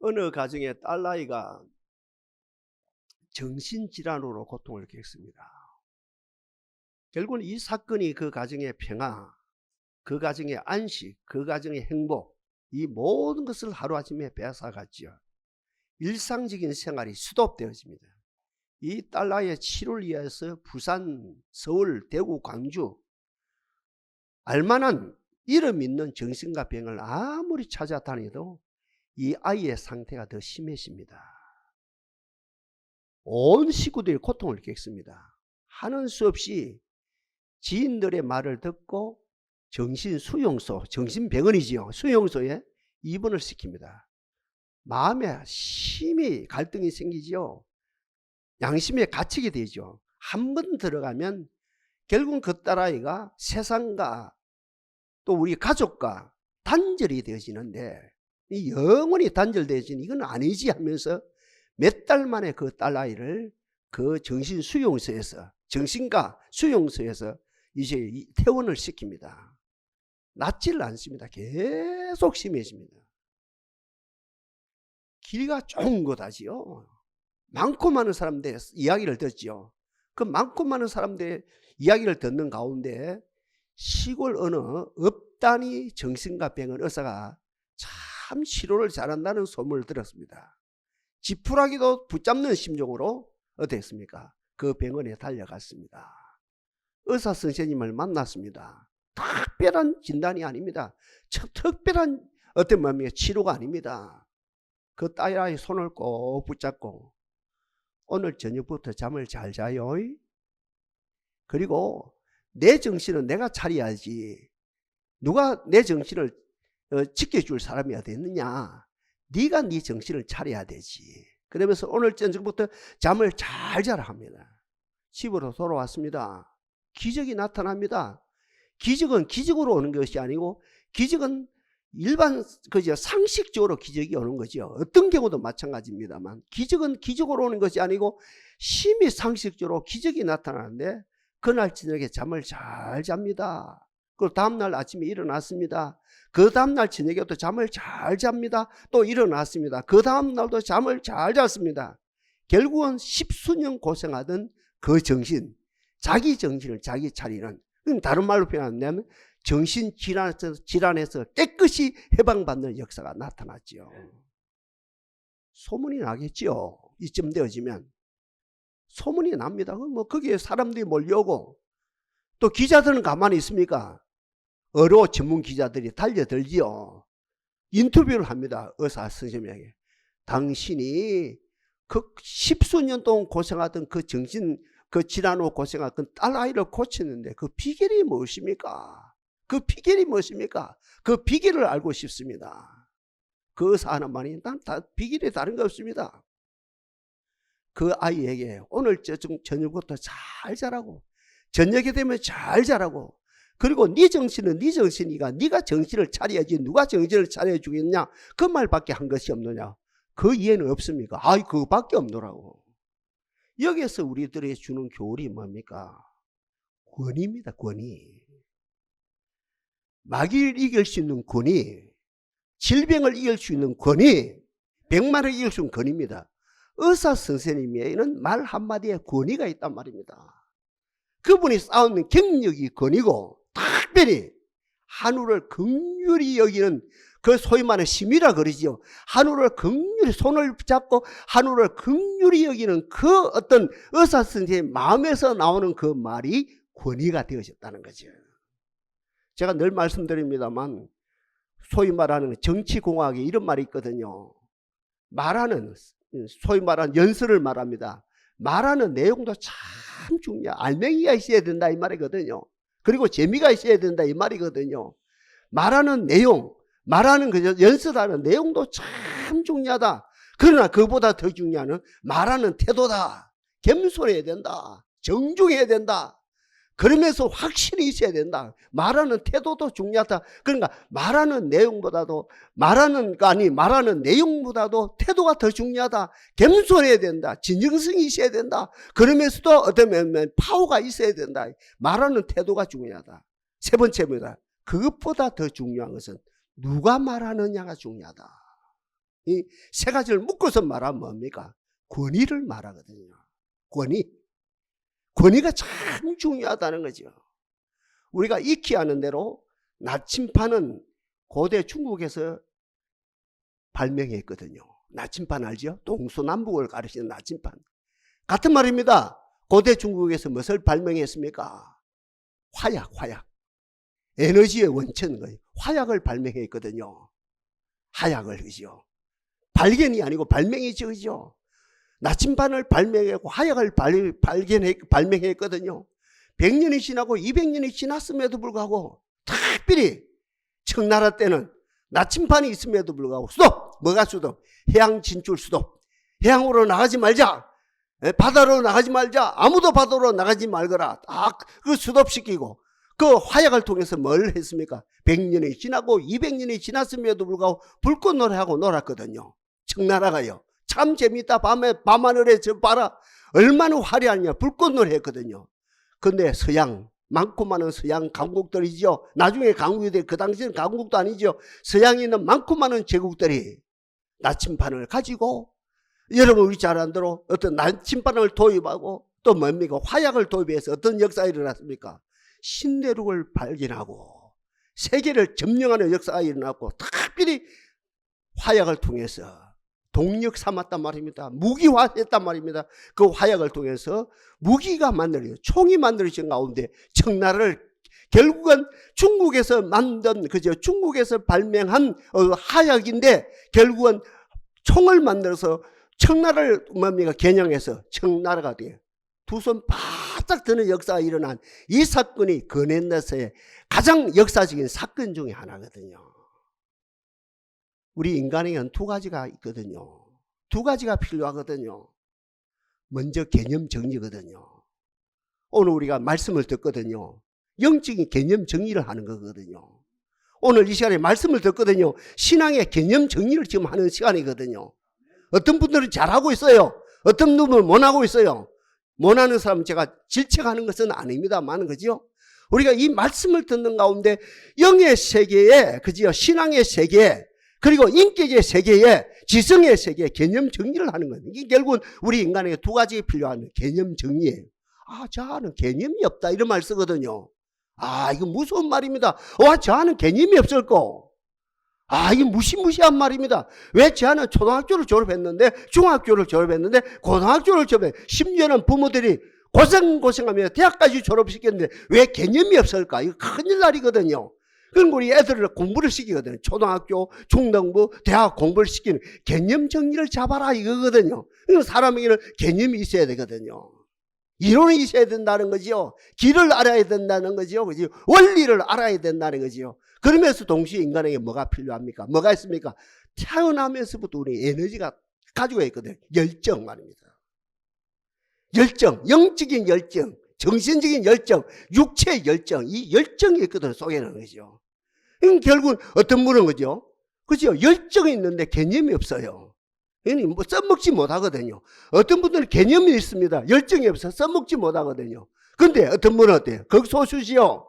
어느 가정의 딸아이가 정신질환으로 고통을 겪습니다. 결국은 이 사건이 그 가정의 평화, 그 가정의 안식, 그 가정의 행복, 이 모든 것을 하루아침에 빼앗아갔지요. 일상적인 생활이 수도되어집니다. 이 딸아이의 치료를 위해서 부산, 서울, 대구, 광주 알만한 이름 있는 정신과 병을 아무리 찾아다녀도 이 아이의 상태가 더 심해집니다. 온 식구들이 고통을 겪습니다. 하는 수 없이 지인들의 말을 듣고 정신수용소, 정신병원이지요. 수용소에 입원을 시킵니다. 마음에 심히 갈등이 생기지요. 양심에 갇히게 되죠. 한 번 들어가면 결국은 그 딸아이가 세상과 또 우리 가족과 단절이 되어지는데, 이 영원히 단절되어지는 이건 아니지 하면서 몇 달 만에 그 딸아이를 그 정신수용소에서, 정신과 수용소에서 이제 퇴원을 시킵니다. 낫지를 않습니다. 계속 심해집니다. 길이가 좁은 곳하지요. 많고 많은 사람들의 이야기를 듣지요. 그 많고 많은 사람들의 이야기를 듣는 가운데 시골 어느 업단위 정신과 병원 의사가 참 치료를 잘한다는 소문을 들었습니다. 지푸라기도 붙잡는 심정으로 어땠습니까? 그 병원에 달려갔습니다. 의사 선생님을 만났습니다. 특별한 진단이 아닙니다. 특별한 어떤 마음의 치료가 아닙니다. 그 딸아이 손을 꼭 붙잡고 오늘 저녁부터 잠을 잘 자요. 그리고 내 정신은 내가 차려야지. 누가 내 정신을 지켜줄 사람이 어디 있느냐. 네가 네 정신을 차려야 되지. 그러면서 오늘 저녁부터 잠을 잘 자라 합니다. 집으로 돌아왔습니다. 기적이 나타납니다. 기적은 기적으로 오는 것이 아니고 기적은 일반 상식적으로 기적이 오는 거죠. 어떤 경우도 마찬가지입니다만 기적은 기적으로 오는 것이 아니고 심히 상식적으로 기적이 나타나는데 그날 저녁에 잠을 잘 잡니다. 그리고 다음날 아침에 일어났습니다. 그 다음날 저녁에 또 잠을 잘 잡니다. 또 일어났습니다. 그 다음날도 잠을 잘 잤습니다. 결국은 십수년 고생하던 그 정신, 자기 정신을 자기 차리는, 다른 말로 표현하면 정신질환에서 깨끗이 해방받는 역사가 나타났지요. 소문이 나겠지요. 이쯤 되어지면 소문이 납니다. 뭐 거기에 사람들이 몰려오고 또 기자들은 가만히 있습니까? 의료 전문 기자들이 달려들지요. 인터뷰를 합니다. 의사 선생님에게. 당신이 그 십수년 동안 고생하던 그 정신 그 질환으로 고생한 그 딸아이를 고치는데 그 비결이 무엇입니까? 그 비결이 무엇입니까? 그 비결을 알고 싶습니다. 그 의사 하는 말이 비결이 다른 거 없습니다. 그 아이에게 오늘 저녁부터 잘 자라고, 저녁이 되면 잘 자라고, 그리고 네 정신은 네 정신이가 네가 정신을 차려야지 누가 정신을 차려주겠냐, 그 말밖에 한 것이 없느냐. 그 이해는 없습니까? 아이 그거밖에 없노라고. 여기에서 우리들이 주는 교훈이 뭡니까? 권위입니다. 권위. 마귀를 이길 수 있는 권위, 질병을 이길 수 있는 권위, 병만을 이길 수 있는 권위입니다. 의사 선생님에게는 말 한마디에 권위가 있단 말입니다. 그분이 쌓는 경력이 권위고, 특별히 한우를 긍휼히 여기는 그 소위 말하는 심이라 그러지요. 한우를 긍휼히 손을 잡고 한우를 긍휼히 여기는 그 어떤 의사 선생님 마음에서 나오는 그 말이 권위가 되어졌다는 거죠. 제가 늘 말씀드립니다만 소위 말하는 정치공학에 이런 말이 있거든요. 말하는, 소위 말하는 연설을 말합니다. 말하는 내용도 참 중요해요. 알맹이가 있어야 된다 이 말이거든요. 그리고 재미가 있어야 된다 이 말이거든요. 말하는 내용, 말하는 연설하는 내용도 참 중요하다. 그러나 그보다 더 중요한 건 말하는 태도다. 겸손해야 된다. 정중해야 된다. 그러면서 확신이 있어야 된다. 말하는 태도도 중요하다. 그러니까 말하는 내용보다도 말하는 내용보다도 태도가 더 중요하다. 겸손해야 된다. 진정성이 있어야 된다. 그러면서도 어쩌면 파워가 있어야 된다. 말하는 태도가 중요하다. 세 번째입니다. 그것보다 더 중요한 것은 누가 말하느냐가 중요하다. 이 세 가지를 묶어서 말하면 뭡니까? 권위를 말하거든요. 권위가 참 중요하다는 거죠. 우리가 익히 아는 대로 나침판은 고대 중국에서 발명했거든요. 나침판 알죠? 동서남북을 가리키는 나침판. 같은 말입니다. 고대 중국에서 무엇을 발명했습니까? 화약. 에너지의 원천, 화약을 발명했거든요. 화약을, 그죠? 발견이 아니고 발명이죠, 그죠? 나침반을 발명했고 화약을 발명했거든요. 100년이 지나고 200년이 지났음에도 불구하고 특별히 청나라 때는 나침반이 있음에도 불구하고 수도! 뭐가 수도? 해양 진출 수도. 해양으로 나가지 말자. 바다로 나가지 말자. 아무도 바다로 나가지 말거라. 그 수도시키고 그 화약을 통해서 뭘 했습니까? 100년이 지나고 200년이 지났음에도 불구하고 불꽃놀이하고 놀았거든요. 청나라가요. 참 재밌다. 밤하늘에 저 봐라. 얼마나 화려하냐. 불꽃놀이 했거든요. 근데 서양, 많고 많은 서양 강국들이죠. 나중에 강국이 돼. 그 당시에는 강국도 아니죠. 서양에 있는 많고 많은 제국들이 나침반을 가지고 여러분 우리 잘 아는 대로 어떤 나침반을 도입하고 또 뭡니까? 화약을 도입해서 어떤 역사가 일어났습니까? 신대륙을 발견하고 세계를 점령하는 역사가 일어났고 특별히 화약을 통해서 동력 삼았단 말입니다. 무기화했단 말입니다. 그 화약을 통해서 무기가 만들어요. 총이 만들어진 가운데 청나라를 결국은 중국에서 만든 중국에서 발명한 화약인데 결국은 총을 만들어서 청나라를 겨냥해서 청나라가 돼요. 두 손 바짝 드는 역사가 일어난 이 사건이 근현대사의 가장 역사적인 사건 중에 하나거든요. 우리 인간에게는 두 가지가 있거든요. 두 가지가 필요하거든요. 먼저 개념 정리거든요. 오늘 우리가 말씀을 듣거든요. 영적인 개념 정리를 하는 거거든요. 오늘 이 시간에 말씀을 듣거든요. 신앙의 개념 정리를 지금 하는 시간이거든요. 어떤 분들은 잘하고 있어요. 어떤 분들은 못하고 있어요. 못하는 사람은 제가 질책하는 것은 아닙니다만, 그죠? 우리가 이 말씀을 듣는 가운데 영의 세계에, 그죠? 신앙의 세계에, 그리고 인격의 세계에, 지성의 세계에 개념 정리를 하는 거예요. 이게 결국은 우리 인간에게 두 가지가 필요한 개념 정리예요. 저는 개념이 없다. 이런 말 쓰거든요. 이거 무서운 말입니다. 저는 개념이 없을 거. 이게 무시무시한 말입니다. 왜 저는 초등학교를 졸업했는데, 중학교를 졸업했는데, 고등학교를 졸업했는데, 심지어는 부모들이 고생하며 대학까지 졸업시켰는데, 왜 개념이 없을까? 이거 큰일 날이거든요. 그럼 우리 애들을 공부를 시키거든요. 초등학교, 중등부, 대학 공부를 시키는 개념 정리를 잡아라 이거거든요. 사람에게는 개념이 있어야 되거든요. 이론이 있어야 된다는 거죠. 길을 알아야 된다는 거죠. 그죠? 원리를 알아야 된다는 거죠. 그러면서 동시에 인간에게 뭐가 필요합니까? 뭐가 있습니까? 태어나면서부터 우리 에너지가 가지고 있거든요. 열정 말입니다. 열정, 영적인 열정, 정신적인 열정, 육체의 열정, 이 열정이 있거든요. 속에는 거죠. 결국은 어떤 분은 거죠. 그죠? 열정이 있는데 개념이 없어요. 뭐 써먹지 못하거든요. 어떤 분들은 개념이 있습니다. 열정이 없어서 써먹지 못하거든요. 근데 어떤 분은 어때요? 극소수지요.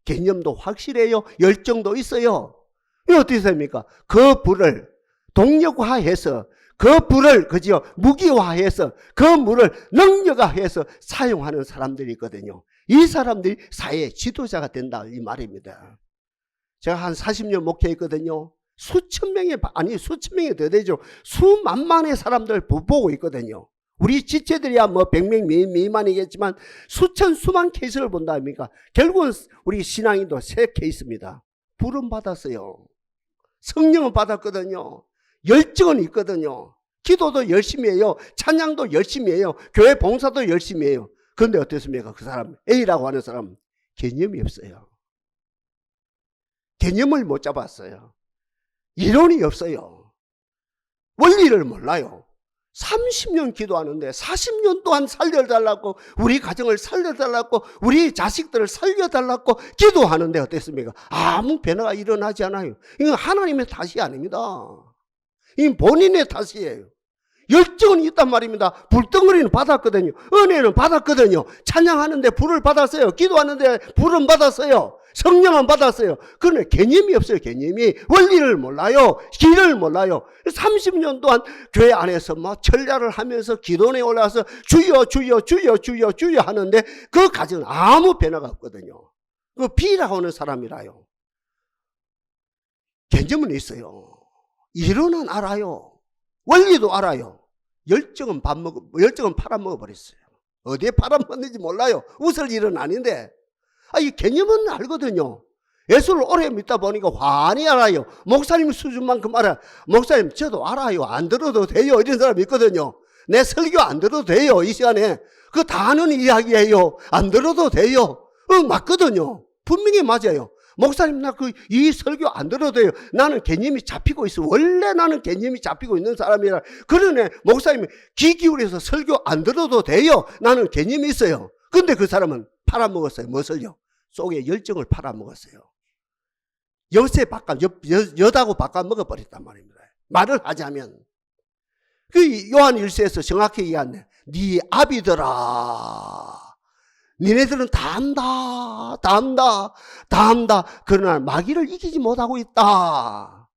개념도 확실해요. 열정도 있어요. 이거 어떻게 됩니까? 그 불을 동력화해서 그 불을 그죠? 무기화해서 그 물을 능력화해서 사용하는 사람들이 있거든요. 이 사람들이 사회의 지도자가 된다 이 말입니다. 제가 한 40년 목회했거든요. 수천 명이 더 되죠. 수만만의 사람들 보고 있거든요. 우리 지체들이야 뭐 100명 미만이겠지만 수만 케이스를 본다 아닙니까? 결국은 우리 신앙인도 세 케이스입니다. 부름 받았어요. 성령은 받았거든요. 열정은 있거든요. 기도도 열심히 해요. 찬양도 열심히 해요. 교회 봉사도 열심히 해요. 그런데 어떻습니까? 그 사람 A라고 하는 사람 개념이 없어요. 개념을 못 잡았어요. 이론이 없어요. 원리를 몰라요. 30년 기도하는데 40년 동안 살려달라고, 우리 가정을 살려달라고, 우리 자식들을 살려달라고 기도하는데 어땠습니까? 아무 변화가 일어나지 않아요. 이건 하나님의 탓이 아닙니다. 이건 본인의 탓이에요. 열정은 있단 말입니다. 불덩어리는 받았거든요. 은혜는 받았거든요. 찬양하는데 불을 받았어요. 기도하는데 불은 받았어요. 성령은 받았어요. 그러나 개념이 없어요. 개념이. 원리를 몰라요. 길을 몰라요. 30년 동안 교회 안에서 철야를 하면서 기도원에 올라와서 주여 주여 주여 주여 주여 하는데 그 가정은 아무 변화가 없거든요. 그 비라고 하는 사람이라요. 개념은 있어요. 이론은 알아요. 원리도 알아요. 열정은 팔아먹어 버렸어요. 어디에 팔아먹는지 몰라요. 웃을 일은 아닌데. 이 개념은 알거든요. 예수를 오래 믿다 보니까 환히 알아요. 목사님 수준만큼 알아요. 목사님 저도 알아요. 안 들어도 돼요. 이런 사람이 있거든요. 내 설교 안 들어도 돼요. 이 시간에. 그거 다 아는 이야기예요. 안 들어도 돼요. 맞거든요. 분명히 맞아요. 목사님 나 이 설교 안 들어도 돼요. 나는 개념이 잡히고 있어. 원래 나는 개념이 잡히고 있는 사람이라. 그러네. 목사님이 귀 기울여서 설교 안 들어도 돼요. 나는 개념이 있어요. 근데 그 사람은 팔아먹었어요. 무엇을요? 속에 열정을 팔아먹었어요. 여다고 바꿔먹어버렸단 말입니다. 말을 하자면 그 요한 1서에서 정확히 얘기하네. 네 아비더라. 니네들은 다 안다. 그러나 마귀를 이기지 못하고 있다.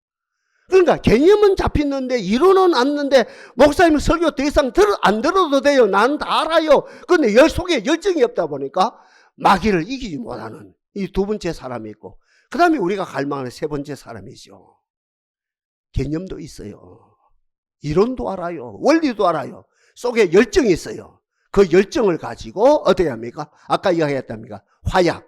그러니까 개념은 잡혔는데 이론은 안는데 목사님 설교 더 이상 안 들어도 돼요. 나는 다 알아요. 그런데 속에 열정이 없다 보니까 마귀를 이기지 못하는 이 두 번째 사람이 있고, 그 다음에 우리가 갈망하는 세 번째 사람이죠. 개념도 있어요. 이론도 알아요. 원리도 알아요. 속에 열정이 있어요. 그 열정을 가지고 어떻게 합니까? 아까 이야기했답니까? 화약,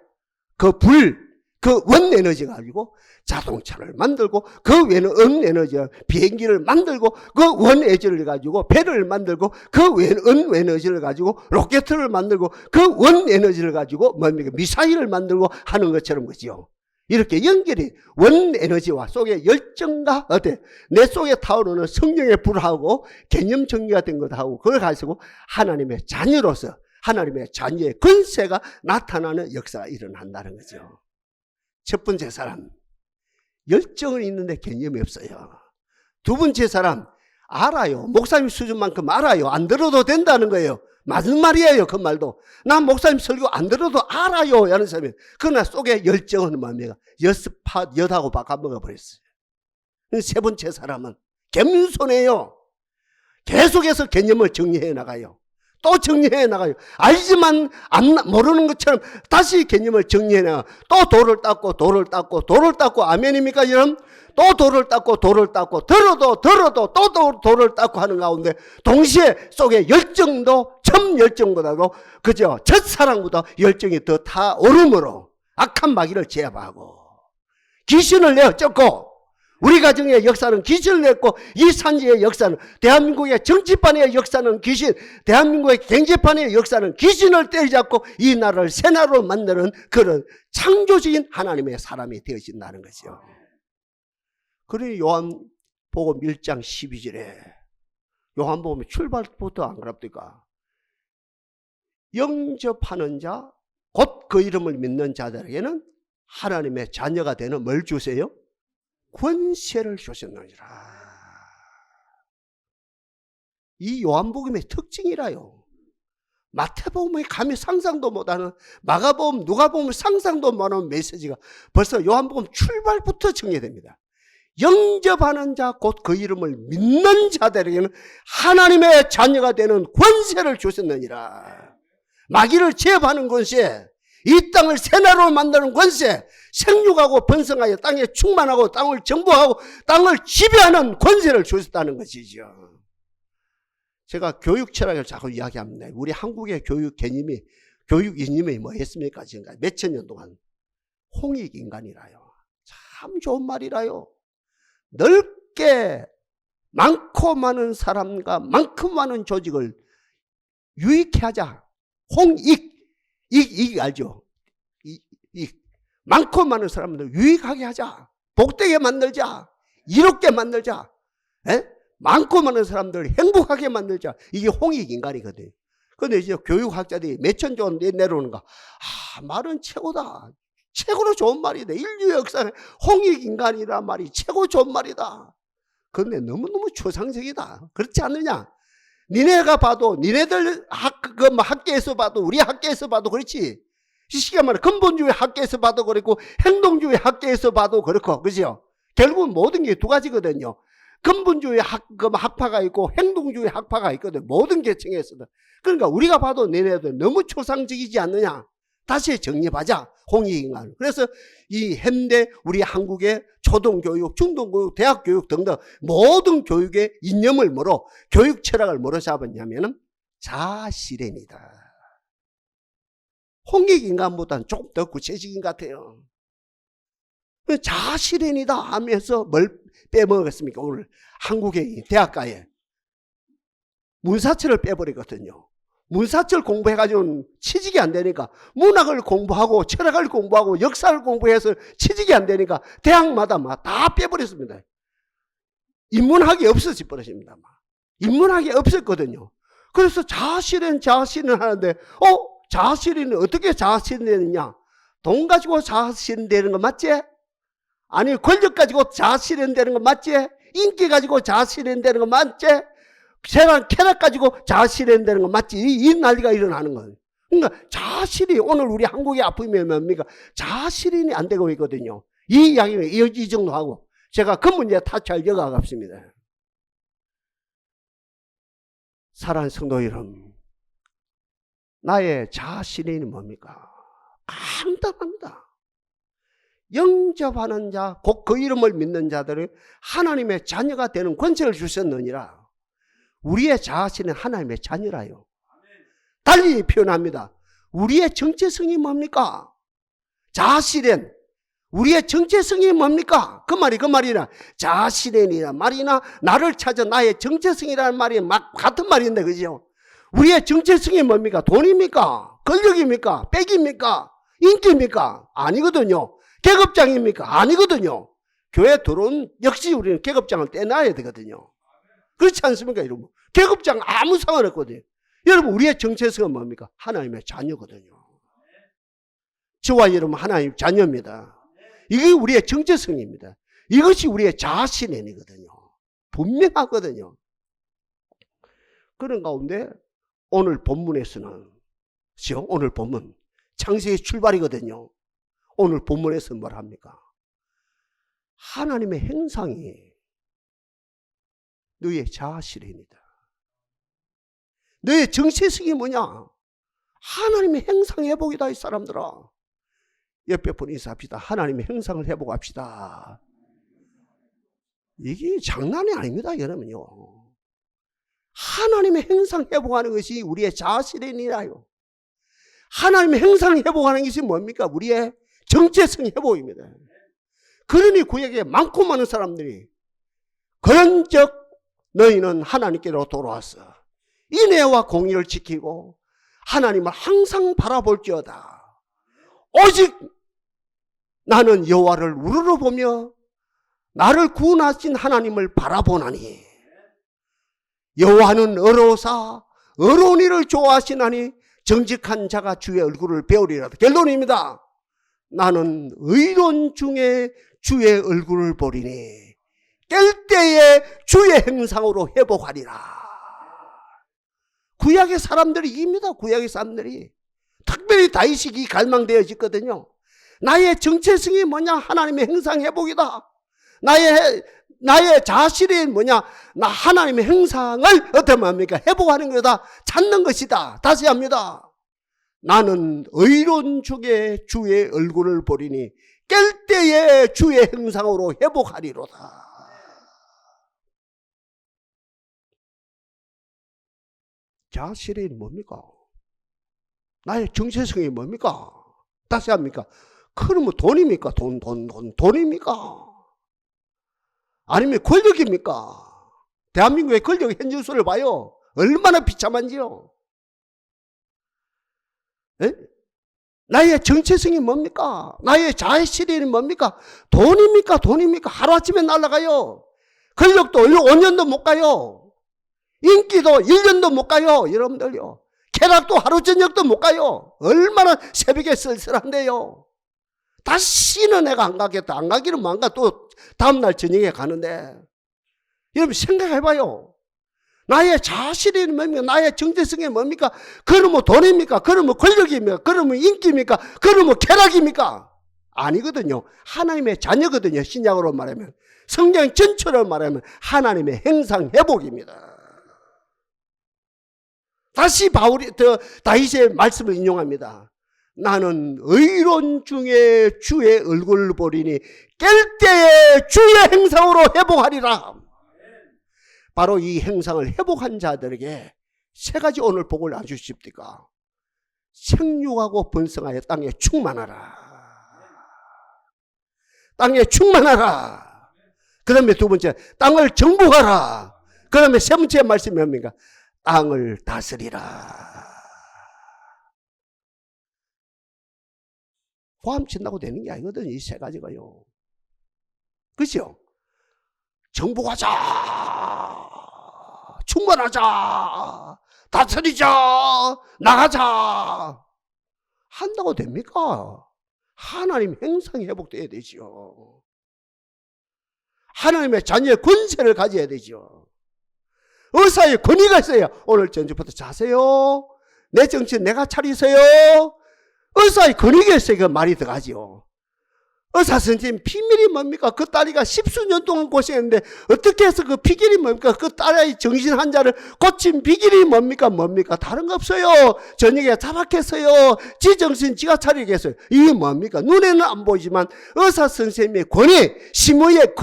그 불, 그 원에너지 가지고 자동차를 만들고, 그 원에너지 비행기를 만들고, 그 원에너지를 가지고 배를 만들고, 그 원에너지를 가지고 로켓을 만들고, 그 원에너지를 가지고 뭡니까? 미사일을 만들고 하는 것처럼 그죠. 이렇게 연결이 원에너지와 속의 열정과 어때? 내 속에 타오르는 성령의 불하고 개념 정리가 된 것하고 그걸 가지고 하나님의 자녀로서 하나님의 자녀의 권세가 나타나는 역사가 일어난다는 거죠. 첫 번째 사람, 열정은 있는데 개념이 없어요. 두 번째 사람, 알아요. 목사님 수준만큼 알아요. 안 들어도 된다는 거예요. 맞는 말이에요. 그 말도. 난 목사님 설교 안 들어도 알아요. 하는 사람이. 그러나 속에 열정은 뭡니까? 엿하고 바꿔먹어 버렸어요. 세 번째 사람은 겸손해요. 계속해서 개념을 정리해 나가요. 또 정리해 나가요. 알지만 모르는 것처럼 다시 개념을 정리해 나가요. 또 돌을 닦고 아멘입니까 여러분? 또 돌을 닦고 들어도 또 돌을 닦고 하는 가운데 동시에 속에 열정도 첨 열정보다도 그저 첫사랑보다 열정이 더 타오름으로 악한 마귀를 제압하고 귀신을 내어 쫓고, 우리 가정의 역사는 귀신을 냈고, 이 산지의 역사는, 대한민국의 정치판의 역사는 귀신, 대한민국의 경제판의 역사는 귀신을 때려잡고 이 나라를 새 나라로 만드는 그런 창조적인 하나님의 사람이 되어진다는 거죠. 그러니 요한복음 1장 12절에 요한복음 출발부터 안 그럽니까? 영접하는 자, 곧 그 이름을 믿는 자들에게는 하나님의 자녀가 되는 뭘 주세요? 권세를 주셨느니라. 이 요한복음의 특징이라요. 마태복음에 감히 상상도 못하는, 마가복음, 누가복음 상상도 못하는 메시지가 벌써 요한복음 출발부터 정리됩니다. 영접하는 자, 곧 그 이름을 믿는 자들에게는 하나님의 자녀가 되는 권세를 주셨느니라. 마귀를 제압하는 권세, 이 땅을 새 나라로 만드는 권세, 생육하고 번성하여 땅에 충만하고 땅을 정복하고 땅을 지배하는 권세를 주셨다는 것이죠. 제가 교육 철학을 자꾸 이야기합니다. 우리 한국의 교육 개념이, 교육 이념이 뭐였습니까? 지금까지 몇천 년 동안 홍익인간이라요. 참 좋은 말이라요. 넓게 많고 많은 사람과 많고 많은 조직을 유익해 하자. 홍익, 이 알죠? 많고 많은 사람들 유익하게 하자. 복되게 만들자. 이롭게 만들자. 에? 많고 많은 사람들을 행복하게 만들자. 이게 홍익인간이거든요. 그런데 이제 교육학자들이 몇천 년 내려오는 거, 말은 최고다. 최고로 좋은 말이다. 인류 역사에 홍익인간이란 말이 최고 좋은 말이다. 그런데 너무너무 추상적이다. 그렇지 않느냐? 니네가 봐도, 니네들 학교에서 봐도, 우리 학교에서 봐도 그렇지. 쉽게 말해 근본주의 학계에서 봐도 그렇고 행동주의 학계에서 봐도 그렇고, 그죠? 결국은 모든 게 두 가지거든요. 근본주의 학파가 있고 행동주의 학파가 있거든. 모든 계층에서도. 그러니까 우리가 봐도 너네들 너무 초상적이지 않느냐. 다시 정립하자. 홍익인간. 그래서 이 현대 우리 한국의 초등교육, 중등교육, 대학교육 등등 모든 교육의 이념을 뭐로, 교육 철학을 뭐로 잡았냐면은 자아실현이다. 홍익인간보다는 조금 더 구체적인 것 같아요. 자아실현이다 하면서 뭘 빼먹었습니까? 오늘 한국의 대학가에 문사철을 빼버리거든요. 문사철 공부해가지고는 취직이 안 되니까 문학을 공부하고 철학을 공부하고 역사를 공부해서 취직이 안 되니까 대학마다 막 다 빼버렸습니다. 인문학이 없어져 버렸습니다. 인문학이 없었거든요. 그래서 자아실현 하는데 자아실현은 어떻게 자아실현되느냐? 돈 가지고 자아실현되는 거 맞지? 아니 권력 가지고 자아실현되는 거 맞지? 인기 가지고 자아실현되는 거 맞지? 쾌락 가지고 자아실현되는 거 맞지? 이 난리가 일어나는 거예요. 그러니까 자아실이 오늘 우리 한국의 아픔이 뭡니까? 자아실현이 안 되고 있거든요. 이 이야기는 이 정도 하고 제가 그 문제에 타치할 여가가 없습니다. 사랑하는 성도 여러분, 나의 자아실현이 뭡니까? 간단합니다. 영접하는 자, 곧 그 이름을 믿는 자들은 하나님의 자녀가 되는 권세를 주셨느니라. 우리의 자아실현은 하나님의 자녀라요. 달리 표현합니다. 우리의 정체성이 뭡니까? 자아실현. 우리의 정체성이 뭡니까? 그 말이나 자아실현이란 말이나 나를 찾아 나의 정체성이라는 말이 막 같은 말인데, 그죠? 우리의 정체성이 뭡니까? 돈입니까? 권력입니까? 백입니까? 인기입니까? 아니거든요. 계급장입니까? 아니거든요. 교회 들어온 역시 우리는 계급장을 떼놔야 되거든요. 그렇지 않습니까, 여러분? 계급장 아무 상관없거든요. 여러분, 우리의 정체성은 뭡니까? 하나님의 자녀거든요. 저와 여러분 하나님 자녀입니다. 이게 우리의 정체성입니다. 이것이 우리의 자아실현이거든요. 분명하거든요. 그런 가운데 오늘 본문에서는, 오늘 본문 창세기 출발이거든요. 오늘 본문에서 뭘 합니까? 하나님의 형상이 너의 자아실현이다. 너의 정체성이 뭐냐? 하나님의 형상 회복이다, 이 사람들아. 옆에 분 인사합시다. 하나님의 형상을 회복합시다. 이게 장난이 아닙니다, 여러분요. 하나님의 형상 회복하는 것이 우리의 자아실현이라요. 하나님의 형상 회복하는 것이 뭡니까? 우리의 정체성 회복입니다. 그러니 구약에 많고 많은 사람들이 그런즉 너희는 하나님께로 돌아왔어. 인애와 공의를 지키고 하나님을 항상 바라볼지어다. 오직 나는 여호와를 우러러 보며 나를 구원하신 하나님을 바라보나니 여호와는 의로우사 의로운 이를 좋아하시나니 정직한 자가 주의 얼굴을 배우리라. 결론입니다. 나는 의로운 중에 주의 얼굴을 보리니 깰 때에 주의 형상으로 회복하리라. 구약의 사람들이 입니다. 구약의 사람들이. 특별히 다윗이 갈망되어졌거든요. 나의 정체성이 뭐냐? 하나님의 형상 회복이다. 나의 자신이 뭐냐? 나 하나님의 형상을 어떻게 합니까? 회복하는 거다. 찾는 것이다. 다시 합니다. 나는 의로운 중에 주의 얼굴을 보리니 깰 때에 주의 형상으로 회복하리로다. 자신이 뭡니까? 나의 정체성이 뭡니까? 다시 합니까? 그러면 돈입니까? 돈입니까? 아니면 권력입니까? 대한민국의 권력 현실수를 봐요. 얼마나 비참한지요. 에? 나의 정체성이 뭡니까? 나의 자아실현이 뭡니까? 돈입니까? 하루아침에 날아가요. 권력도 5년도 못 가요. 인기도 1년도 못 가요. 여러분들요. 쾌락도 하루 저녁도 못 가요. 얼마나 새벽에 쓸쓸한데요. 다시는 내가 안 가겠다. 안 가기는 뭐 안 가. 또 다음날 저녁에 가는데. 여러분 생각해봐요. 나의 자신이 뭡니까? 나의 정체성이 뭡니까? 그러면 돈입니까? 그러면 권력입니까? 그러면 인기입니까? 그러면 쾌락입니까? 아니거든요. 하나님의 자녀거든요. 신약으로 말하면. 성경 전체로 말하면 하나님의 행상 회복입니다. 다시 다윗의 말씀을 인용합니다. 나는 의로운 중에 주의 얼굴을 보리니 깰 때에 주의 행상으로 회복하리라. 바로 이 행상을 회복한 자들에게 세 가지 오늘 복을 안 주십니까? 생육하고 번성하여 땅에 충만하라. 땅에 충만하라. 그 다음에 두 번째, 땅을 정복하라. 그 다음에 세 번째 말씀이 뭡니까? 땅을 다스리라. 포함친다고 되는 게 아니거든요. 이 세 가지가요. 그죠? 정복하자. 충만하자. 다스리자. 나가자. 한다고 됩니까? 하나님 행상이 회복돼야 되죠. 하나님의 자녀의 권세를 가져야 되죠. 의사의 권위가 있어야 오늘 전주부터 자세요. 내 정신 내가 차리세요. 의사의 권위가 있어야 그 말이 들어가죠. 의사 선생님 비밀이 뭡니까? 그 딸이가 10수년 동안 고생했는데 어떻게 해서 그 비결이 뭡니까? 그 딸의 정신 환자를 고친 비결이 뭡니까? 다른 거 없어요. 저녁에 자박했어요. 지 정신 지가 차리겠어요. 이게 뭡니까? 눈에는 안 보이지만 의사 선생님의 권위, 심의의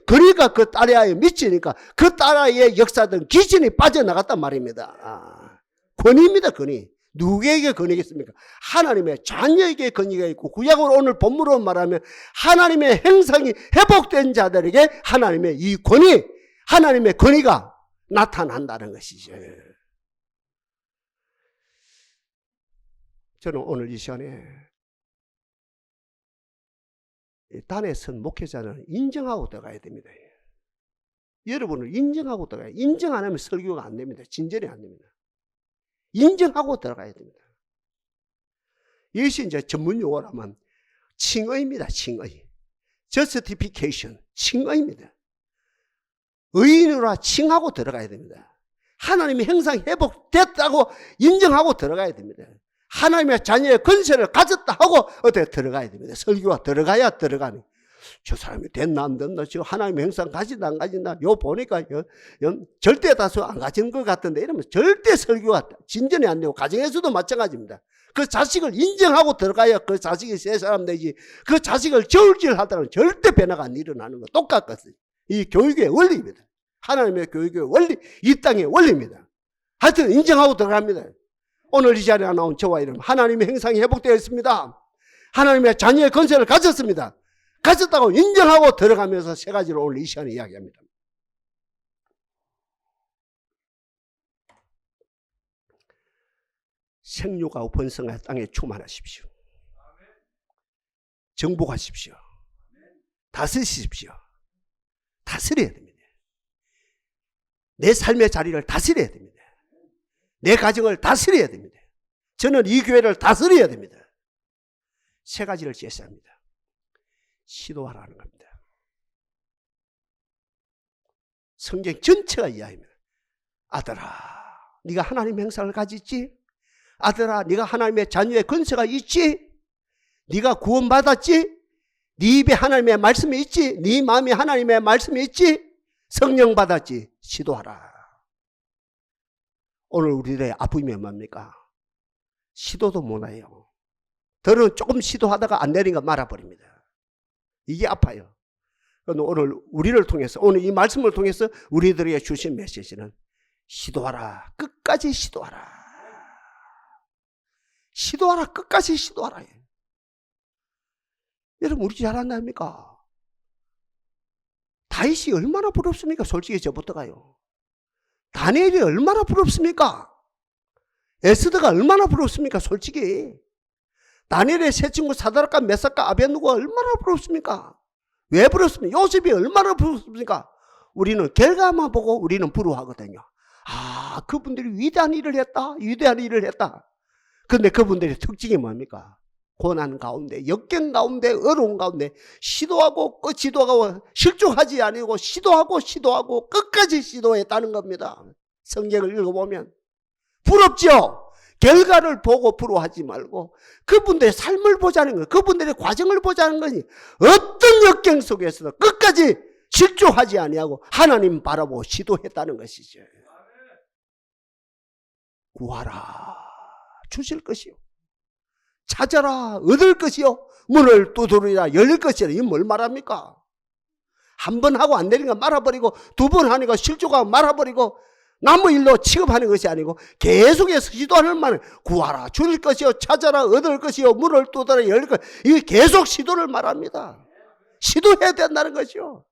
권위가 그 딸아이에 미치니까 그 딸아이의 역사든 기준이 빠져나갔단 말입니다. 권위입니다. 권위. 누구에게 권위겠습니까? 하나님의 자녀에게 권위가 있고, 구약으로 오늘 본문으로 말하면 하나님의 행상이 회복된 자들에게 하나님의 이 권위, 하나님의 권위가 나타난다는 것이죠. 저는 오늘 이 시간에 단에 선 목회자는 인정하고 들어가야 됩니다. 여러분을 인정하고 들어가야. 인정 안 하면 설교가 안 됩니다. 진전이 안 됩니다. 인정하고 들어가야 됩니다. 이것이 이제 전문 용어라면 칭의입니다. 칭의. justification. 칭의입니다. 의인으로 칭하고 들어가야 됩니다. 하나님의 형상이 회복됐다고 인정하고 들어가야 됩니다. 하나님의 자녀의 권세를 가졌다 하고 어떻게 들어가야 됩니다. 설교가 들어가야 들어가는. 저 사람이 됐나 안 됐나, 지금 하나님의 형상 가진다 안 가진다, 요 보니까 절대 다수 안 가진 것 같은데, 이러면 절대 설교가 진전이 안 되고, 가정에서도 마찬가지입니다. 그 자식을 인정하고 들어가야 그 자식이 새 사람 되지, 그 자식을 저울질 하다가는 절대 변화가 안 일어나는 거 똑같거든요. 이 교육의 원리입니다. 하나님의 교육의 원리, 이 땅의 원리입니다. 하여튼 인정하고 들어갑니다. 오늘 이 자리에 나온 저와 이름, 하나님의 형상이 회복되어 있습니다. 하나님의 자녀의 권세를 가졌습니다. 가졌다고 인정하고 들어가면서 세 가지로 오늘 이 시간에 이야기합니다. 생육하고 번성하여 땅에 충만하십시오. 정복하십시오. 다스리십시오. 다스려야 됩니다. 내 삶의 자리를 다스려야 됩니다. 내 가정을 다스려야 됩니다. 저는 이 교회를 다스려야 됩니다. 세 가지를 제시합니다. 시도하라는 겁니다. 성경 전체가 이야기입니다. 아들아, 네가 하나님의 형상을 가졌지? 아들아, 네가 하나님의 자녀의 권세가 있지? 네가 구원받았지? 네 입에 하나님의 말씀이 있지? 네 마음에 하나님의 말씀이 있지? 성령 받았지? 시도하라. 오늘 우리들의 아픔이 뭡니까? 시도도 못해요. 더는 조금 시도하다가 안 되는 거 말아버립니다. 이게 아파요. 오늘 우리를 통해서, 오늘 이 말씀을 통해서 우리들에게 주신 메시지는 시도하라. 끝까지 시도하라. 시도하라. 끝까지 시도하라. 여러분, 우리 잘한답니까? 다윗이 얼마나 부럽습니까? 솔직히 저부터가요. 다니엘이 얼마나 부럽습니까? 에스더가 얼마나 부럽습니까? 솔직히. 다니엘의 세 친구 사드락과 메삭과 아벤누고가 얼마나 부럽습니까? 왜 부럽습니까? 요셉이 얼마나 부럽습니까? 우리는 결과만 보고 우리는 부러워하거든요. 아, 그분들이 위대한 일을 했다. 위대한 일을 했다. 그런데 그분들의 특징이 뭡니까? 고난 가운데, 역경 가운데, 어려운 가운데 시도하고 시도하고 실족하지 아니고 시도하고 끝까지 시도했다는 겁니다. 성경을 읽어보면. 부럽죠? 결과를 보고 부러워하지 말고 그분들의 삶을 보자는 거예요. 그분들의 과정을 보자는 거니. 어떤 역경 속에서도 끝까지 실족하지 아니하고 하나님 바라보고 시도했다는 것이죠. 구하라, 주실 것이요. 찾아라, 얻을 것이요. 문을 두드리라, 열릴 것이라. 이게 뭘 말합니까? 한 번 하고 안 되니까 말아버리고, 두 번 하니까 실족하고 말아버리고, 남의 일로 취급하는 것이 아니고 계속해서 시도하는 말은 구하라, 주실 것이요. 찾아라, 얻을 것이요. 문을 두드리라, 열릴 것. 이게 계속 시도를 말합니다. 시도해야 된다는 것이요.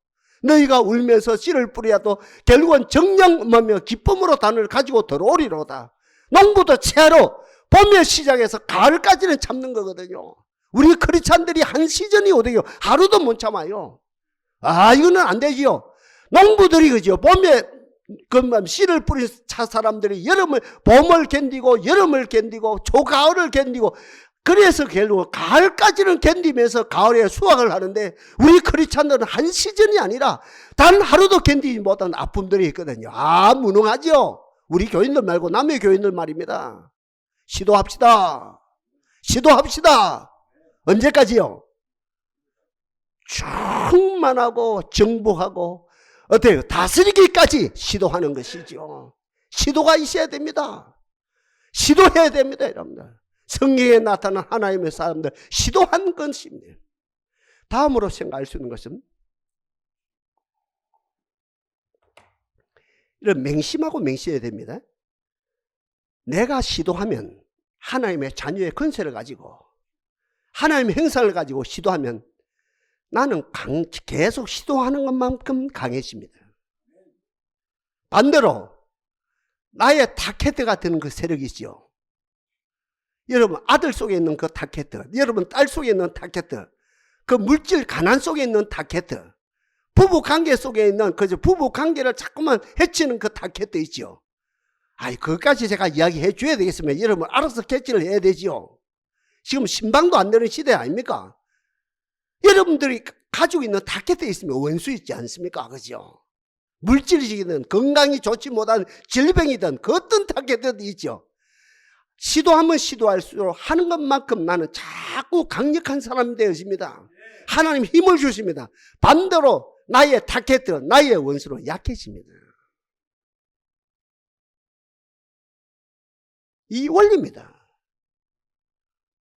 너희가 울면서 씨를 뿌려도 결국은 정령하며 기쁨으로 단을 가지고 들어오리로다. 농부도 채로 봄의 시작에서 가을까지는 참는 거거든요. 우리 크리스찬들이 한 시즌이 어디요? 하루도 못 참아요. 아, 이거는 안 되지요. 농부들이 그죠? 봄에 씨를 뿌린 사람들이 봄을 견디고 여름을 견디고 초가을을 견디고 그래서 결국 가을까지는 견디면서 가을에 수확을 하는데 우리 크리스찬들은 한 시즌이 아니라 단 하루도 견디지 못한 아픔들이 있거든요. 아, 무능하죠. 우리 교인들 말고 남의 교인들 말입니다. 시도합시다. 시도합시다. 언제까지요? 충만하고 정복하고 어때요? 다스리기까지 시도하는 것이죠. 시도가 있어야 됩니다. 시도해야 됩니다, 여러분들. 성경에 나타난 하나님의 사람들 시도한 것입니다. 다음으로 생각할 수 있는 것은 이런 맹심하고 맹신해야 됩니다. 내가 시도하면 하나님의 자녀의 권세를 가지고 하나님의 행사를 가지고 시도하면 나는 계속 시도하는 것만큼 강해집니다. 반대로 나의 타켓트가 되는 그 세력이 있죠. 여러분 아들 속에 있는 그 타켓트, 여러분 딸 속에 있는 타켓트, 그 물질 가난 속에 있는 타켓트, 부부관계 속에 있는 그 부부관계를 자꾸만 해치는 그 타켓트 있죠. 아이, 그것까지 제가 이야기해 줘야 되겠으면 여러분 알아서 캐치를 해야 되지요. 지금 신방도 안 되는 시대 아닙니까? 여러분들이 가지고 있는 타켓에 있으면 원수 있지 않습니까? 그죠? 물질이든 건강이 좋지 못한 질병이든 그 어떤 타켓도 있죠. 시도하면 시도할수록 하는 것만큼 나는 자꾸 강력한 사람이 되어집니다. 하나님 힘을 주십니다. 반대로 나의 타켓, 나의 원수로 약해집니다. 이 원리입니다.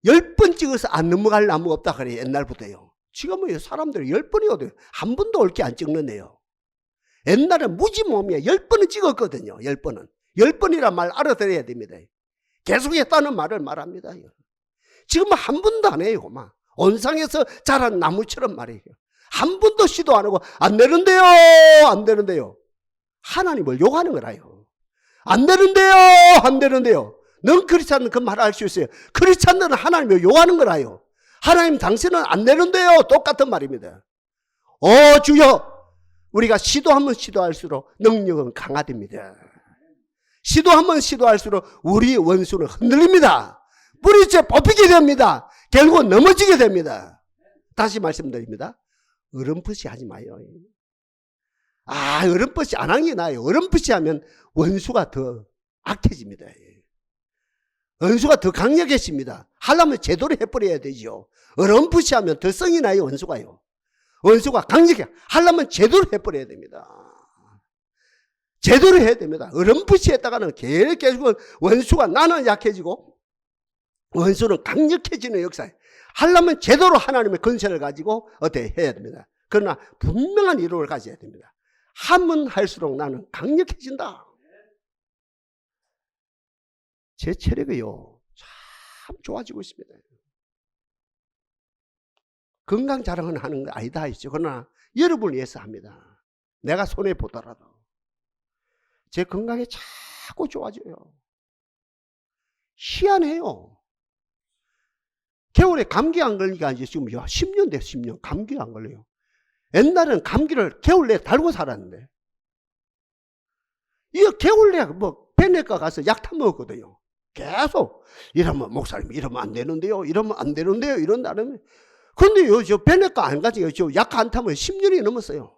10번 찍어서 안 넘어갈 나무가 없다 그래요. 옛날부터요. 지금은 사람들이 10번이 어디요? 한 번도 옳게 안 찍는데요. 옛날에 무지몸이야. 10번은 찍었거든요. 10번은. 10번이란 말 알아들어야 됩니다. 계속했다는 말을 말합니다. 지금은 한 번도 안 해요. 온상에서 자란 나무처럼 말이에요. 한 번도 시도 안 하고 안 되는데요. 안 되는데요. 하나님을 욕하는 거라요. 안 되는데요. 안 되는데요. 넌 크리스찬은 그 말을 할 수 있어요. 크리스찬들은 하나님을 욕하는 거라요. 하나님 당신은 안 되는데요. 똑같은 말입니다. 주여, 우리가 시도하면 시도할수록 능력은 강화됩니다. 시도하면 시도할수록 우리 원수는 흔들립니다. 뿌리째 뽑히게 됩니다. 결국은 넘어지게 됩니다. 다시 말씀드립니다. 어렴풋이 하지 마요. 어렴풋이 안 하는 게 나아요. 어렴풋이 하면 원수가 더 악해집니다. 원수가 더 강력해집니다. 하려면 제대로 해버려야 되죠. 어렴풋이 하면 더 성이 나요. 원수가요. 원수가 강력해. 하려면 제대로 해버려야 됩니다. 제대로 해야 됩니다. 어렴풋이 했다가는 계속은 원수가 나는 약해지고 원수는 강력해지는 역사예요. 하려면 제대로 하나님의 권세를 가지고 어떻게 해야 됩니다. 그러나 분명한 이론을 가져야 됩니다. 하면 할수록 나는 강력해진다. 제 체력이요 참 좋아지고 있습니다. 건강 자랑은 하는 거 아니다 했죠. 그러나 여러분을 위해서 합니다. 내가 손해 보더라도 제 건강이 자꾸 좋아져요. 희한해요. 겨울에 감기 안 걸리니까 이제 지금 10년 됐어요. 10년 감기가 안 걸려요. 옛날에는 감기를 겨울 내에 달고 살았는데 이거 겨울 내에 폐내과 가서 약 타 먹었거든요. 계속 이러면 목사님 이러면 안 되는데요. 이러면 안 되는데요. 이런다면 근데요 저 폐내과 안 가지고 저 약 안 타면 10년이 넘었어요.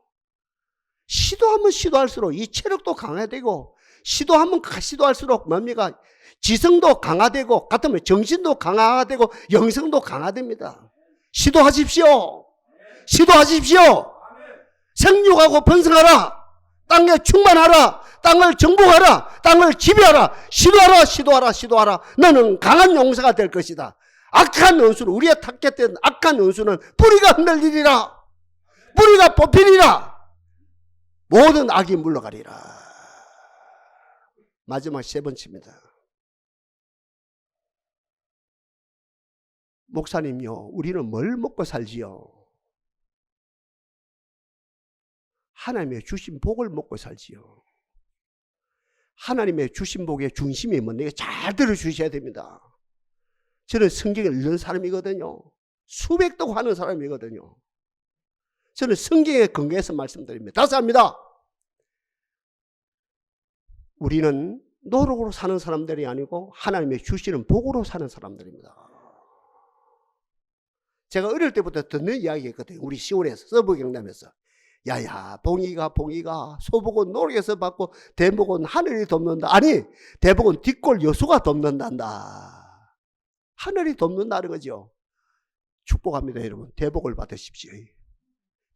시도하면 시도할수록 이 체력도 강화되고, 시도하면 시도할수록 뭡니까? 지성도 강화되고, 같으면 정신도 강화되고, 영성도 강화됩니다. 시도하십시오. 시도하십시오. 생육하고 번성하라. 땅에 충만하라. 땅을 정복하라. 땅을 지배하라. 시도하라. 시도하라. 시도하라. 너는 강한 용사가 될 것이다. 악한 원수는, 우리의 탁했던 악한 원수는 뿌리가 흔들리리라. 뿌리가 뽑히리라. 모든 악이 물러가리라. 마지막 세 번째입니다. 목사님요, 우리는 뭘 먹고 살지요? 하나님의 주신 복을 먹고 살지요. 하나님의 주신 복의 중심이 뭔지 잘 들어주셔야 됩니다. 저는 성경을 읽는 사람이거든요. 수백도 하는 사람이거든요. 저는 성경에 근거해서 말씀드립니다. 다시 합니다. 우리는 노력으로 사는 사람들이 아니고 하나님의 주시는 복으로 사는 사람들입니다. 제가 어릴 때부터 듣는 이야기였거든요. 우리 시골에서, 서부경남에서. 야야, 봉이가 소복은 노력해서 받고 대복은 하늘이 돕는다. 아니, 대복은 뒷골 여수가 돕는단다. 하늘이 돕는다는 거죠. 축복합니다, 여러분. 대복을 받으십시오.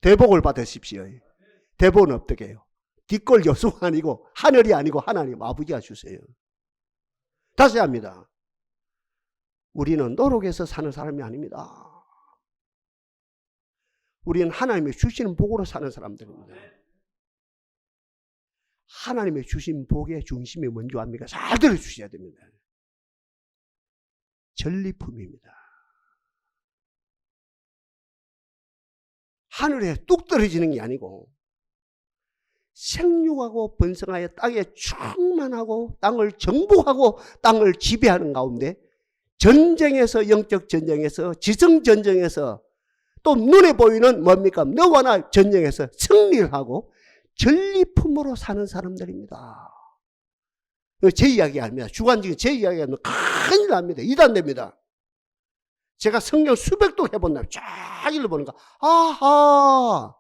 대복을 받으십시오. 대복은 어떻게 해요? 뒷골 여수가 아니고 하늘이 아니고 하나님 아버지가 주세요. 다시 합니다. 우리는 노력해서 사는 사람이 아닙니다. 우리는 하나님이 주시는 복으로 사는 사람들입니다. 하나님의 주신 복의 중심이 뭔지 압니까? 잘 들어주셔야 됩니다. 전리품입니다. 하늘에 뚝 떨어지는 게 아니고 생육하고 번성하여 땅에 충만하고 땅을 정복하고 땅을 지배하는 가운데 전쟁에서, 영적 전쟁에서, 지성 전쟁에서, 또 눈에 보이는 뭡니까? 너와 나 전쟁에서 승리를 하고 전리품으로 사는 사람들입니다. 제 이야기 아닙니다. 주관적인 제 이야기 하면 큰일 납니다. 이단됩니다. 제가 성경 수백독 해본다. 쫙 읽어보는가. 아하,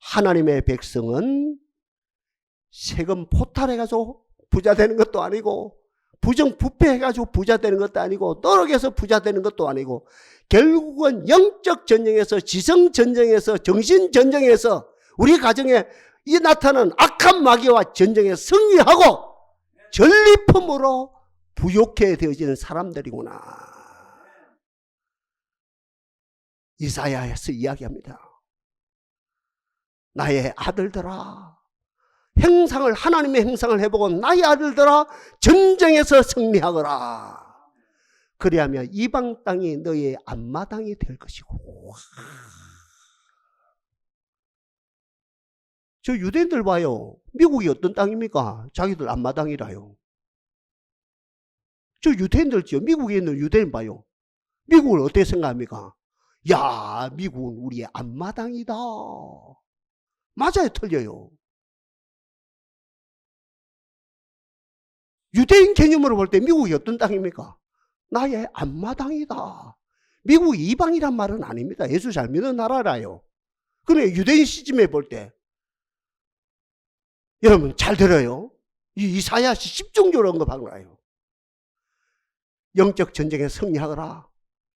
하나님의 백성은 세금 포탈해가지고 부자 되는 것도 아니고, 부정부패해가지고 부자 되는 것도 아니고, 노력해서 부자 되는 것도 아니고, 결국은 영적 전쟁에서, 지성 전쟁에서, 정신 전쟁에서, 우리 가정에 이 나타나는 악한 마귀와 전쟁에 승리하고 전리품으로 부욕해 되어지는 사람들이구나. 이사야에서 이야기합니다. 나의 아들들아, 행상을, 하나님의 행상을 해보고 나의 아들들아 전쟁에서 승리하거라. 그리하면 이방 땅이 너의 앞마당이 될 것이고. 저 유대인들 봐요. 미국이 어떤 땅입니까? 자기들 앞마당이라요. 저 유대인들죠. 미국에 있는 유대인 봐요. 미국을 어떻게 생각합니까? 야, 미국은 우리의 앞마당이다. 맞아요, 틀려요. 유대인 개념으로 볼 때 미국이 어떤 땅입니까? 나의 앞마당이다. 미국이 이방이란 말은 아닙니다. 예수 잘 믿는 나라라요. 그런데 유대인 시점에 볼 때, 여러분 잘 들어요. 이사야시 집중적으로 언급한 거예요. 영적 전쟁에 승리하거라.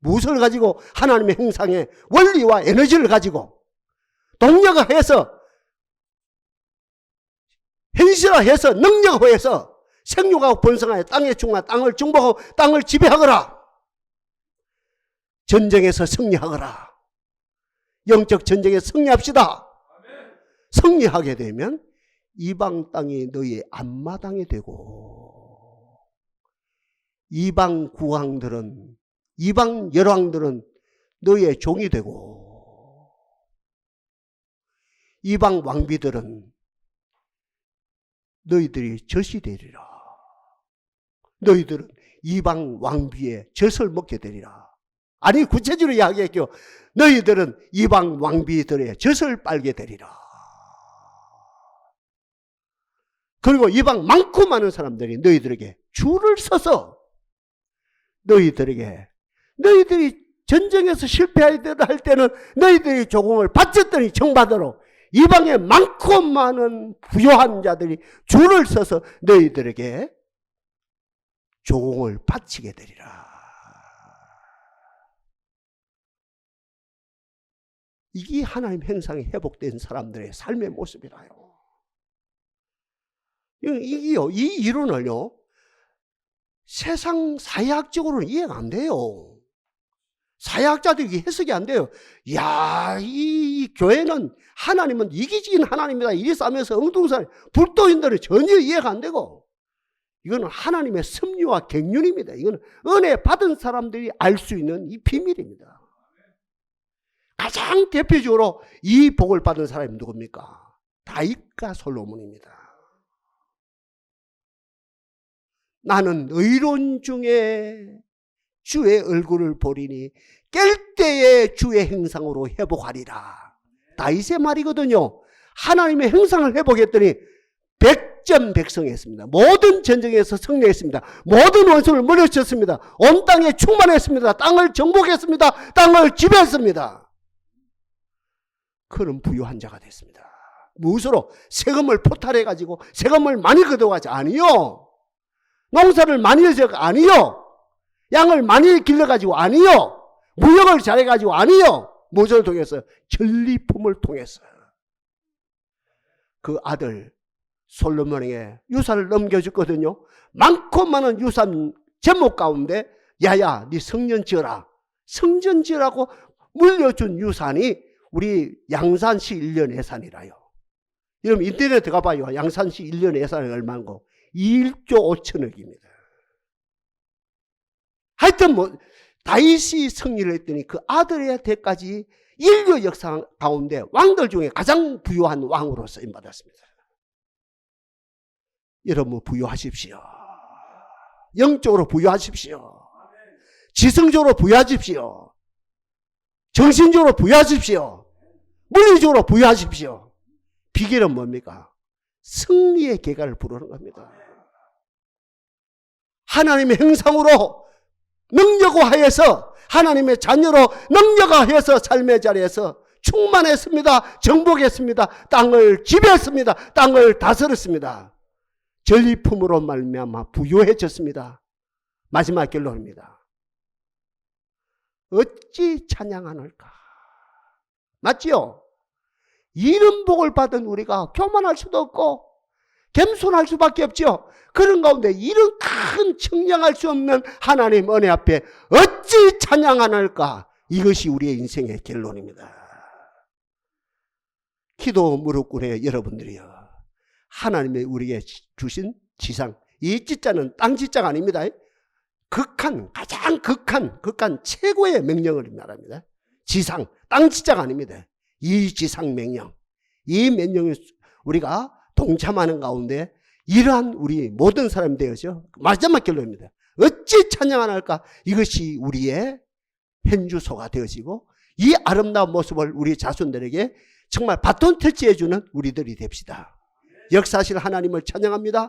무엇을 가지고? 하나님의 형상의 원리와 에너지를 가지고 동력화해서, 현실화해서, 능력화해서 생육하고 번성하여 땅에 충만, 땅을 정복하고 땅을 지배하거라. 전쟁에서 승리하거라. 영적 전쟁에 승리합시다. 승리하게 되면 이방 땅이 너희 앞마당이 되고, 이방 국왕들은, 이방 열왕들은 너희의 종이 되고, 이방 왕비들은 너희들이 젖이 되리라. 너희들은 이방 왕비의 젖을 먹게 되리라. 아니, 구체적으로 이야기했죠. 너희들은 이방 왕비들의 젖을 빨게 되리라. 그리고 이방 많고 많은 사람들이 너희들에게 줄을 서서 너희들에게, 너희들이 전쟁에서 실패할 때는 너희들이 조공을 바쳤더니 정받으러 이방에 많고 많은 부요한 자들이 줄을 서서 너희들에게 조공을 바치게 되리라. 이게 하나님 형상이 회복된 사람들의 삶의 모습이라요. 이게요, 이 이론을요, 세상 사회학적으로는 이해가 안 돼요. 사회학자들이 해석이 안 돼요. 야, 이 교회는 하나님은 이기적인 하나님이다. 이래서 하면서 엉뚱한 불도인들은 전혀 이해가 안 되고, 이거는 하나님의 섭리와 경륜입니다. 이거는 은혜 받은 사람들이 알 수 있는 이 비밀입니다. 가장 대표적으로 이 복을 받은 사람이 누굽니까? 다윗과 솔로몬입니다. 나는 의로운 중에 주의 얼굴을 보리니 깰 때에 주의 형상으로 회복하리라. 다윗의 말이거든요. 하나님의 형상을 회복했더니 백전백승했습니다. 모든 전쟁에서 승리했습니다. 모든 원수를 물리쳤습니다. 온 땅에 충만했습니다. 땅을 정복했습니다. 땅을 지배했습니다. 그런 부유한 자가 됐습니다. 무엇으로? 세금을 포탈해가지고 세금을 많이 걷어가지 아니요. 농사를 많이 해서 아니요. 양을 많이 길러가지고 아니요. 무역을 잘해가지고 아니요. 무엇을 통해서? 전리품을 통해서. 그 아들 솔로몬에게 유산을 넘겨줬거든요. 많고 많은 유산 제목 가운데 야야 네 성전 지어라. 성전 지으라고 물려준 유산이 우리 양산시 1년 예산이라요. 여러분 인터넷에 들어가 봐요. 양산시 1년 예산이 얼마인고? 1조 5천억입니다. 하여튼 뭐 다윗이 승리를 했더니 그 아들의 때까지 인류 역사 가운데 왕들 중에 가장 부유한 왕으로 쓰임받았습니다. 여러분 부유하십시오. 영적으로 부유하십시오. 지성적으로 부유하십시오. 정신적으로 부유하십시오. 물리적으로 부유하십시오. 비결은 뭡니까? 승리의 계가를 부르는 겁니다. 하나님의 형상으로 능력화해서 하나님의 자녀로 능력화해서 삶의 자리에서 충만했습니다. 정복했습니다. 땅을 지배했습니다. 땅을 다스렸습니다. 전리품으로 말미암아 부유해졌습니다. 마지막 결론입니다. 어찌 찬양하는가? 맞지요? 이런 복을 받은 우리가 교만할 수도 없고 겸손할 수밖에 없죠. 그런 가운데 이런 큰 청량할 수 없는 하나님 은혜 앞에 어찌 찬양하는가? 이것이 우리의 인생의 결론입니다. 기도 무릎 꿇어요. 여러분들이요. 하나님의 우리에게 주신 지상, 이 지자는 땅 지자가 아닙니다. 극한, 가장 극한 최고의 명령을 말합니다. 지상, 땅 지자가 아닙니다. 이 지상 명령, 이 명령을 우리가 동참하는 가운데 이러한 우리 모든 사람이 되어서 마지막 결론입니다. 어찌 찬양하는가? 이것이 우리의 현주소가 되어지고 이 아름다운 모습을 우리 자손들에게 정말 바톤 터치해주는 우리들이 됩시다. 역사하실 하나님을 찬양합니다.